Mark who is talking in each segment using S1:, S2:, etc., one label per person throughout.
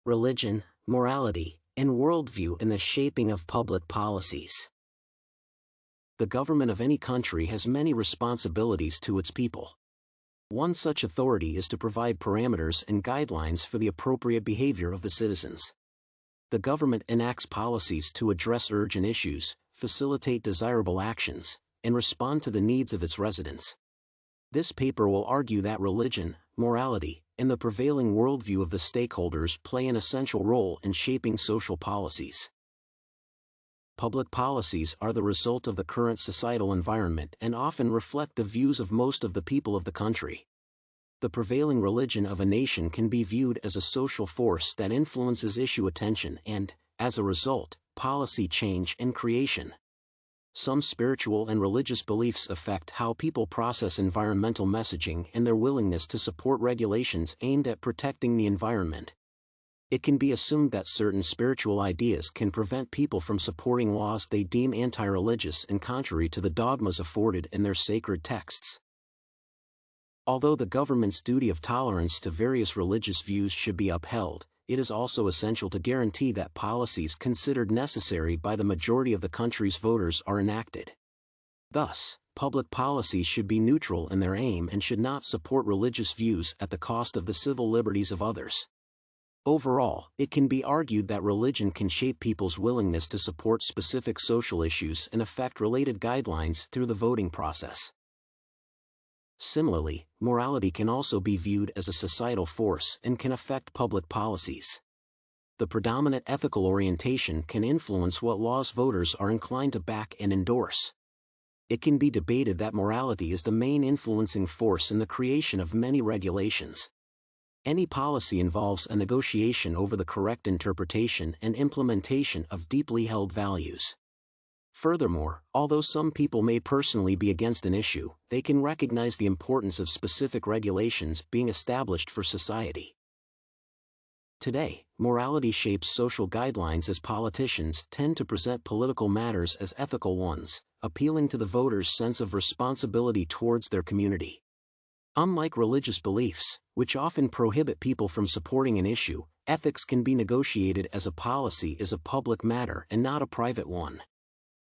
S1: religion, morality, and worldview in the shaping of public policies. The government of any country has many responsibilities to its people. One such authority is to provide parameters and guidelines for the appropriate behavior of the citizens. The government enacts policies to address urgent issues, facilitate desirable actions, and respond to the needs of its residents. This paper will argue that religion, morality, and the prevailing worldview of the stakeholders play an essential role in shaping social policies. Public policies are the result of the current societal environment and often reflect the views of most of the people of the country. The prevailing religion of a nation can be viewed as a social force that influences issue attention and, as a result, policy change and creation. Some spiritual and religious beliefs affect how people process environmental messaging and their willingness to support regulations aimed at protecting the environment. It can be assumed that certain spiritual ideas can prevent people from supporting laws they deem anti-religious and contrary to the dogmas afforded in their sacred texts. Although the government's duty of tolerance to various religious views should be upheld, it is also essential to guarantee that policies considered necessary by the majority of the country's voters are enacted. Thus, public policies should be neutral in their aim and should not support religious views at the cost of the civil liberties of others. Overall, it can be argued that religion can shape people's willingness to support specific social issues and affect related guidelines through the voting process. Similarly, morality can also be viewed as a societal force and can affect public policies. The predominant ethical orientation can influence what laws voters are inclined to back and endorse. It can be debated that morality is the main influencing force in the creation of many regulations. Any policy involves a negotiation over the correct interpretation and implementation of deeply held values. Furthermore, although some people may personally be against an issue, they can recognize the importance of specific regulations being established for society. Today, morality shapes social guidelines as politicians tend to present political matters as ethical ones, appealing to the voters' sense of responsibility towards their community. Unlike religious beliefs, which often prohibit people from supporting an issue, ethics can be negotiated as a policy is a public matter and not a private one.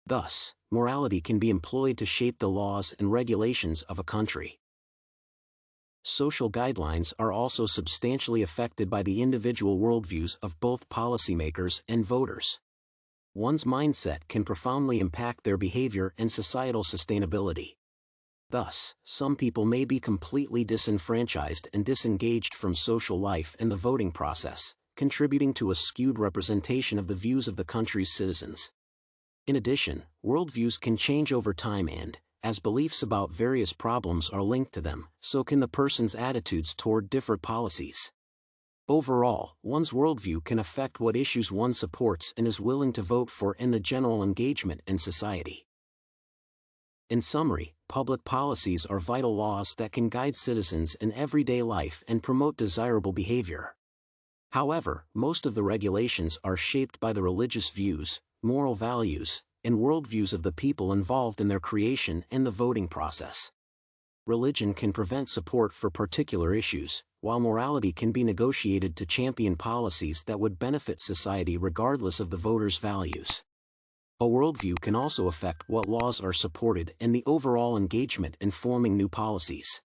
S1: Thus, morality can be employed to shape the laws and regulations of a country. Social guidelines are also substantially affected by the individual worldviews of both policymakers and voters. One's mindset can profoundly impact their behavior and societal sustainability. Thus, some people may be completely disenfranchised and disengaged from social life and the voting process, contributing to a skewed representation of the views of the country's citizens. In addition, worldviews can change over time and, as beliefs about various problems are linked to them, so can the person's attitudes toward different policies. Overall, one's worldview can affect what issues one supports and is willing to vote for in the general engagement in society. In summary, public policies are vital laws that can guide citizens in everyday life and promote desirable behavior. However, most of the regulations are shaped by the religious views, moral values, and worldviews of the people involved in their creation and the voting process. Religion can prevent support for particular issues, while morality can be negotiated to champion policies that would benefit society regardless of the voters' values. A worldview can also affect what laws are supported and the overall engagement in forming new policies.